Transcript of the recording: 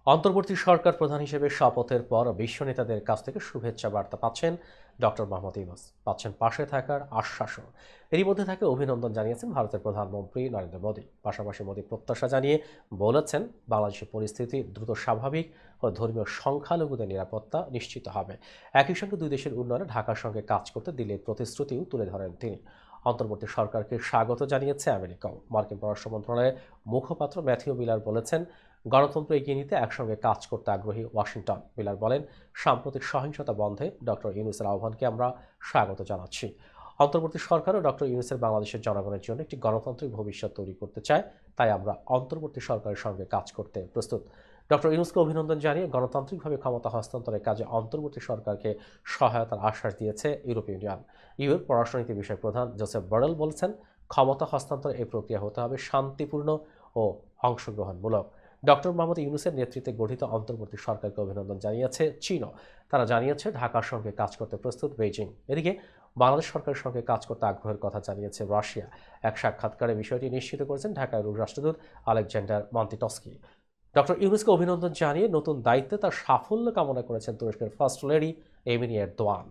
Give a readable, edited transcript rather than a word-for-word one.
অন্তর্বর্তী সরকার প্রধান হিসেবে শপথের পর বিশ্ব নেতাদের কাছ থেকে শুভেচ্ছা বার্তা পাচ্ছেন ডক্টর মোহাম্মদ ইউনূস। পাচ্ছেন পাশে থাকার আশ্বাসও। এরই মধ্যে তাকে অভিনন্দন জানিয়েছেন ভারতের প্রধানমন্ত্রী নরেন্দ্র মোদী। পাশাপাশি মোদী প্রত্যাশা জানিয়ে বলেছেন, বাংলাদেশের পরিস্থিতি দ্রুত স্বাভাবিক ও ধর্মীয় সংখ্যালঘুদের নিরাপত্তা নিশ্চিত হবে। একই সঙ্গে দুই দেশের উন্নয়নে ঢাকার সঙ্গে কাজ করতে দিল্লির প্রতিশ্রুতিও তুলে ধরেন তিনি। অন্তর্বর্তী সরকারকে স্বাগত জানিয়েছে আমেরিকাও। মার্কিন পররাষ্ট্র মন্ত্রণালয়ের মুখপাত্র ম্যাথিউ মিলার বলেছেন, গণতন্ত্র এগিয়ে নিতে একসঙ্গে কাজ করতে আগ্রহী ওয়াশিংটন। মিলার বলেন, সাম্প্রতিক সহিংসতা বন্ধে ডক্টর ইউনূসের আহ্বানকে আমরা স্বাগত জানাচ্ছি। অন্তর্বর্তী সরকারও ডক্টর ইউনূসের বাংলাদেশের জনগণের জন্য একটি গণতান্ত্রিক ভবিষ্যৎ তৈরি করতে চায়, তাই আমরা অন্তর্বর্তী সরকারের সঙ্গে কাজ করতে প্রস্তুত। ডক্টর ইউনূসকে অভিনন্দন জানিয়ে গণতান্ত্রিকভাবে ক্ষমতা হস্তান্তরের কাজে অন্তর্বর্তী সরকারকে সহায়তার আশ্বাস দিয়েছে ইউরোপীয় ইউনিয়ন। ইউর পররাষ্ট্রনীতি বিষয়ক প্রধান জোসেফ বরেল বলেছেন, ক্ষমতা হস্তান্তরের এই প্রক্রিয়া হতে হবে শান্তিপূর্ণ ও অংশগ্রহণমূলক। ডক্টর মোহাম্মদ ইউনূসের নেতৃত্বে গঠিত অন্তর্বর্তী সরকারকে অভিনন্দন জানিয়েছে চীনও। তারা জানিয়েছে, ঢাকার সঙ্গে কাজ করতে প্রস্তুত বেইজিং। এদিকে বাংলাদেশ সরকারের সঙ্গে কাজ করতে আগ্রহের কথা জানিয়েছে রাশিয়া। এক সাক্ষাৎকারে বিষয়টি নিশ্চিত করেছেন ঢাকায় রুশ রাষ্ট্রদূত আলেকজান্ডার মন্টিটস্কি। ডক্টর ইউনূসকে অভিনন্দন জানিয়ে নতুন দায়িত্বে তার সাফল্য কামনা করেছেন তুরস্কের ফার্স্ট লেডি এমিনি এরদোয়ান।